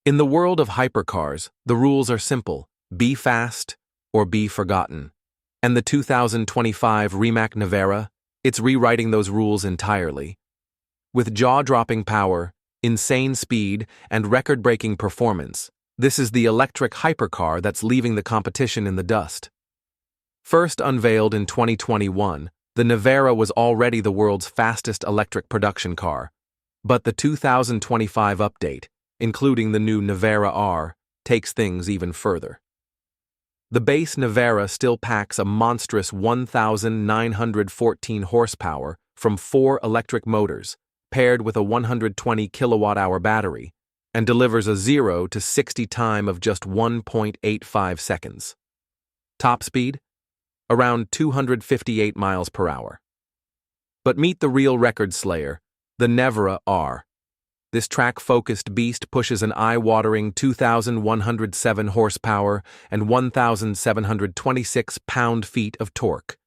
In the world of hypercars, the rules are simple: be fast or be forgotten. And the 2025 Rimac Nevera, it's rewriting those rules entirely. With jaw-dropping power, insane speed, and record-breaking performance, this is the electric hypercar that's leaving the competition in the dust. First unveiled in 2021, the Nevera was already the world's fastest electric production car. But the 2025 update, including the new Nevera R, takes things even further. The base Nevera still packs a monstrous 1,914 horsepower from 4 electric motors, paired with a 120 kilowatt-hour battery, and delivers a 0 to 60 time of just 1.85 seconds. Top speed? Around 258 miles per hour. But meet the real record slayer, the Nevera R. This track-focused beast pushes an eye-watering 2,107 horsepower and 1,726 pound-feet of torque.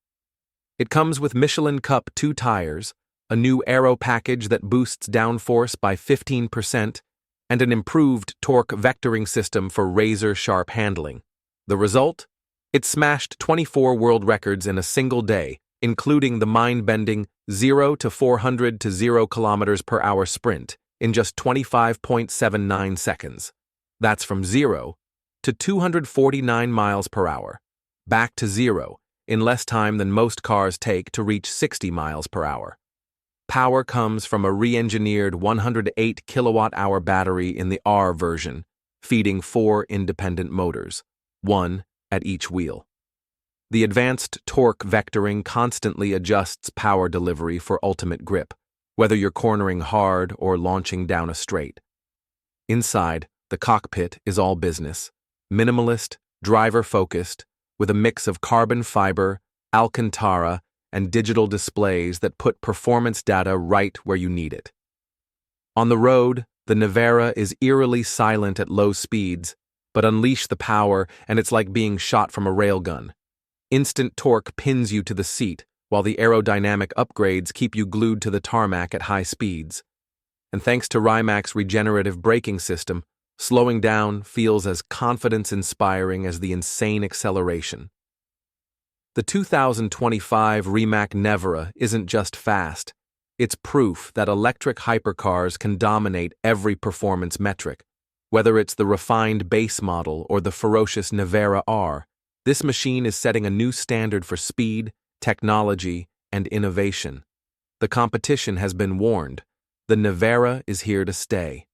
It comes with Michelin Cup 2 tires, a new Aero package that boosts downforce by 15%, and an improved torque vectoring system for razor-sharp handling. The result? It smashed 24 world records in a single day, including the mind-bending 0 to 400 to 0 kilometers per hour sprint in just 25.79 seconds. That's from 0 to 249 miles per hour, back to 0 in less time than most cars take to reach 60 miles per hour. Power comes from a re-engineered 108 kilowatt-hour battery in the R version, feeding 4 independent motors, one at each wheel. The advanced torque vectoring constantly adjusts power delivery for ultimate grip, whether you're cornering hard or launching down a straight. Inside, the cockpit is all business, minimalist, driver-focused, with a mix of carbon fiber, Alcantara, and digital displays that put performance data right where you need it. On the road, the Nevera is eerily silent at low speeds, but unleash the power and it's like being shot from a railgun. Instant torque pins you to the seat, while the aerodynamic upgrades keep you glued to the tarmac at high speeds. And thanks to Rimac's regenerative braking system, slowing down feels as confidence-inspiring as the insane acceleration. The 2025 Rimac Nevera isn't just fast, it's proof that electric hypercars can dominate every performance metric. Whether it's the refined base model or the ferocious Nevera R, this machine is setting a new standard for speed, technology, and innovation. The competition has been warned. The Nevera is here to stay.